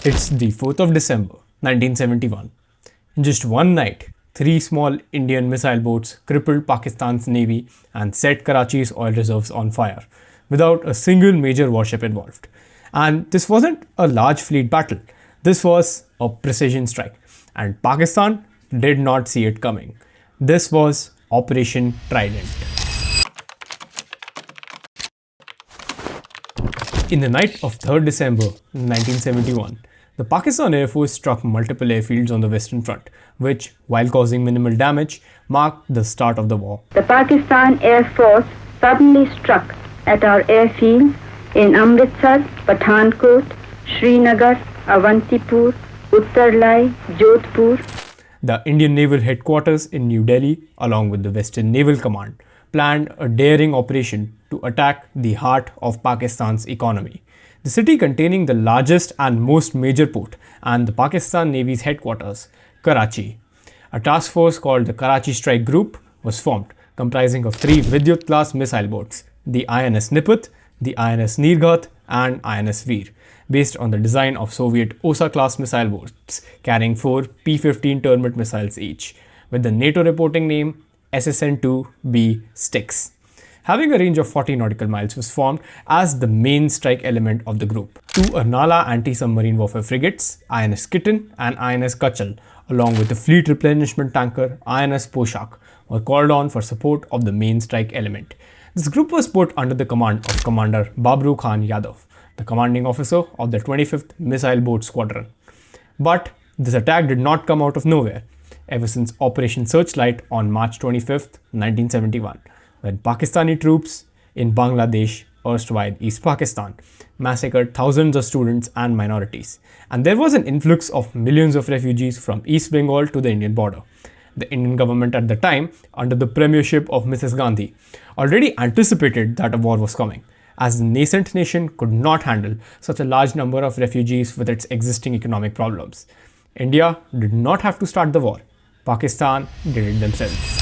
It's the 4th of December, 1971. In just one night, three small Indian missile boats crippled Pakistan's navy and set Karachi's oil reserves on fire, without a single major warship involved. And this wasn't a large fleet battle, this was a precision strike, and Pakistan did not see it coming. This was Operation Trident. In the night of 3rd December 1971, the Pakistan Air Force struck multiple airfields on the Western Front, which, while causing minimal damage, marked the start of the war. The Pakistan Air Force suddenly struck at our airfields in Amritsar, Pathankot, Srinagar, Avantipur, Uttarlai, Jodhpur. The Indian Naval Headquarters in New Delhi, along with the Western Naval Command, planned a daring operation to attack the heart of Pakistan's economy. The city containing the largest and most major port and the Pakistan Navy's headquarters, Karachi. A task force called the Karachi Strike Group was formed, comprising of three Vidyut-class missile boats, the INS Nipat, the INS Nirghat and INS Veer, based on the design of Soviet Osa-class missile boats carrying four P-15 Termit missiles each, with the NATO reporting name SSN-2B Styx. Having a range of 40 nautical miles, was formed as the main strike element of the group. Two Arnala anti-submarine warfare frigates, INS Kitten and INS Kachal, along with the fleet replenishment tanker INS Poshak, were called on for support of the main strike element. This group was put under the command of Commander Babru Khan Yadav, the commanding officer of the 25th Missile Boat Squadron. But this attack did not come out of nowhere, ever since Operation Searchlight on March 25th, 1971. When Pakistani troops in Bangladesh, erstwhile East Pakistan, massacred thousands of students and minorities. And there was an influx of millions of refugees from East Bengal to the Indian border. The Indian government at the time, under the premiership of Mrs. Gandhi, already anticipated that a war was coming, as the nascent nation could not handle such a large number of refugees with its existing economic problems. India did not have to start the war. Pakistan did it themselves.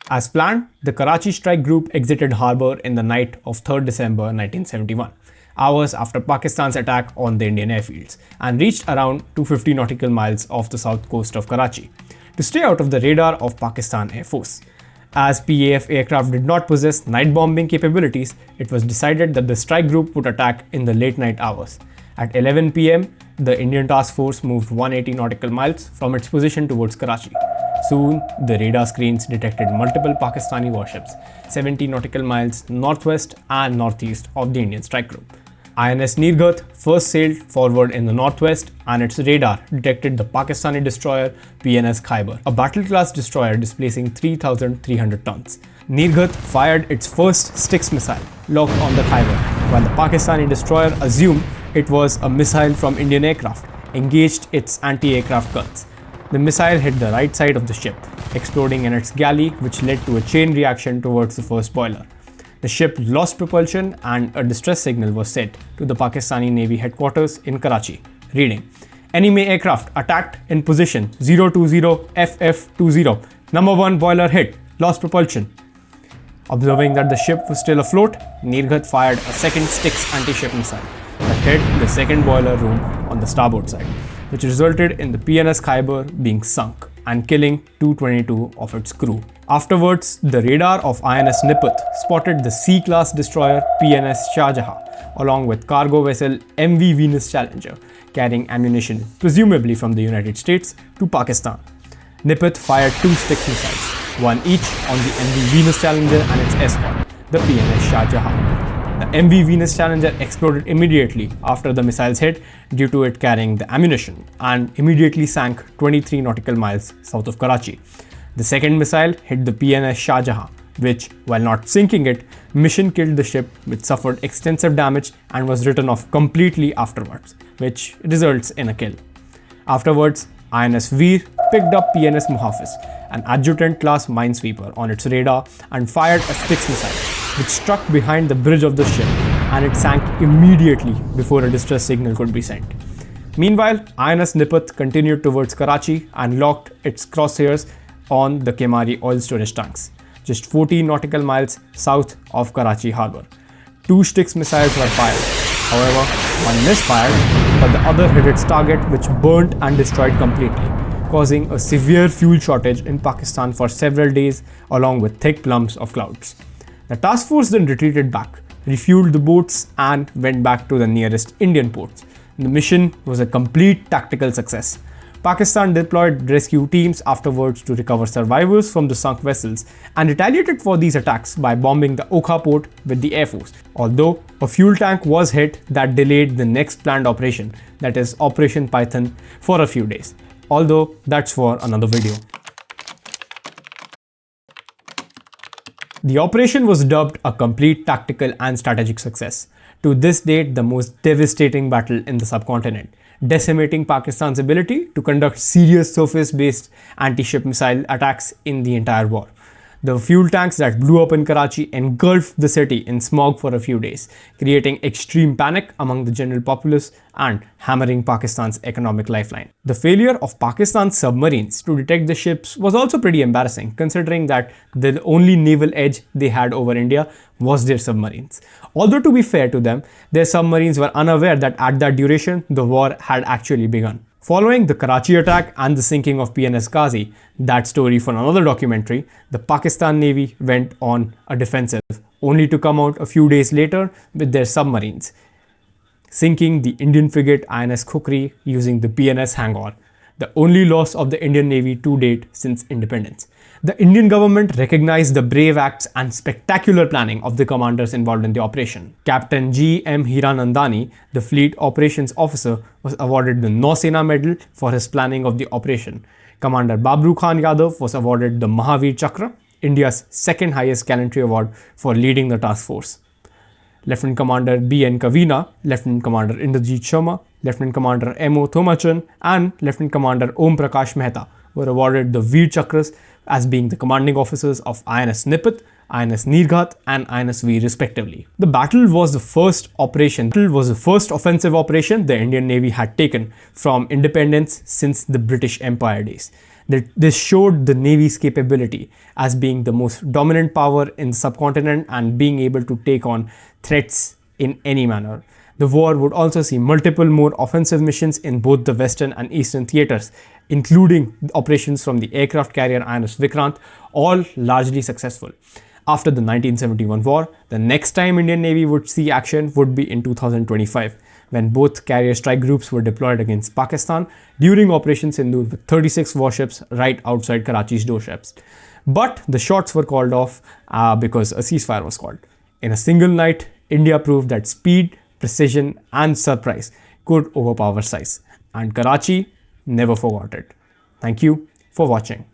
As planned, the Karachi Strike Group exited harbour in the night of 3rd December 1971, hours after Pakistan's attack on the Indian airfields, and reached around 250 nautical miles off the south coast of Karachi, to stay out of the radar of Pakistan Air Force. As PAF aircraft did not possess night bombing capabilities, it was decided that the strike group would attack in the late night hours. At 11 p.m., the Indian task force moved 180 nautical miles from its position towards Karachi. Soon, the radar screens detected multiple Pakistani warships 70 nautical miles northwest and northeast of the Indian strike group. INS Nirghat first sailed forward in the northwest, and its radar detected the Pakistani destroyer PNS Khyber, a battle-class destroyer displacing 3,300 tons. Nirghat fired its first Styx missile, locked on the Khyber, while the Pakistani destroyer assumed it was a missile from Indian aircraft, engaged its anti-aircraft guns. The missile hit the right side of the ship, exploding in its galley, which led to a chain reaction towards the first boiler. The ship lost propulsion and a distress signal was sent to the Pakistani Navy headquarters in Karachi, reading, "Enemy aircraft attacked in position 020 FF20. Number 1 boiler hit, lost propulsion." Observing that the ship was still afloat, Nirghat fired a second Styx anti-ship missile that hit the second boiler room on the starboard side, which resulted in the PNS Khyber being sunk and killing 222 of its crew. Afterwards, the radar of INS Nipat spotted the C-class destroyer PNS Shah Jahan, along with cargo vessel MV Venus Challenger, carrying ammunition presumably from the United States to Pakistan. Nipat fired two Styx missiles, one each on the MV Venus Challenger and its escort, the PNS Shah Jahan. The MV Venus Challenger exploded immediately after the missiles hit due to it carrying the ammunition, and immediately sank 23 nautical miles south of Karachi. The second missile hit the PNS Shah Jahan, which, while not sinking it, mission killed the ship, which suffered extensive damage and was written off completely afterwards, which results in a kill. Afterwards, INS Veer picked up PNS Muhafiz, an adjutant-class minesweeper, on its radar and fired a Styx missile, which struck behind the bridge of the ship, and it sank immediately before a distress signal could be sent. Meanwhile, INS Nipat continued towards Karachi and locked its crosshairs on the Kemari oil storage tanks, just 14 nautical miles south of Karachi harbour. Two Styx missiles were fired, However, one misfired, but the other hit its target, which burnt and destroyed completely, causing a severe fuel shortage in Pakistan for several days, along with thick clumps of clouds. The task force then retreated back, refueled the boats, and went back to the nearest Indian ports. The mission was a complete tactical success. Pakistan deployed rescue teams afterwards to recover survivors from the sunk vessels and retaliated for these attacks by bombing the Okha port with the Air Force. Although a fuel tank was hit that delayed the next planned operation, that is Operation Python, for a few days. Although that's for another video. The operation was dubbed a complete tactical and strategic success. To this date, the most devastating battle in the subcontinent, decimating Pakistan's ability to conduct serious surface-based anti-ship missile attacks in the entire war. The fuel tanks that blew up in Karachi engulfed the city in smog for a few days, creating extreme panic among the general populace and hammering Pakistan's economic lifeline. The failure of Pakistan's submarines to detect the ships was also pretty embarrassing, considering that the only naval edge they had over India was their submarines. Although, to be fair to them, their submarines were unaware that at that duration, the war had actually begun. Following the Karachi attack and the sinking of PNS Ghazi, that story for another documentary, the Pakistan Navy went on a defensive, only to come out a few days later with their submarines, sinking the Indian frigate INS Khukri using the PNS Hangar, the only loss of the Indian Navy to date since independence. The Indian government recognized the brave acts and spectacular planning of the commanders involved in the operation. Captain G. M. Hiranandani, the fleet operations officer, was awarded the Nausena Medal for his planning of the operation. Commander Babru Khan Yadav was awarded the Mahavir Chakra, India's second highest gallantry award, for leading the task force. Lieutenant Commander B. N. Kavina, Lieutenant Commander Indrajit Sharma, Lieutenant Commander M. O. Thomachan, and Lieutenant Commander Om Prakash Mehta were awarded the Veer Chakras as being the commanding officers of INS Nipat, INS Nirghat, and INS Veer respectively. The battle was the first offensive operation the Indian Navy had taken from independence since the British Empire days. This showed the Navy's capability as being the most dominant power in the subcontinent and being able to take on threats in any manner. The war would also see multiple more offensive missions in both the Western and Eastern theatres, including operations from the aircraft carrier INS Vikrant, all largely successful. After the 1971 war, the next time Indian Navy would see action would be in 2025, when both carrier strike groups were deployed against Pakistan during Operation Sindoor with 36 warships right outside Karachi's doorsteps. But the shots were called off because a ceasefire was called. In a single night, India proved that speed, precision, and surprise could overpower size, and Karachi never forgot it. Thank you for watching.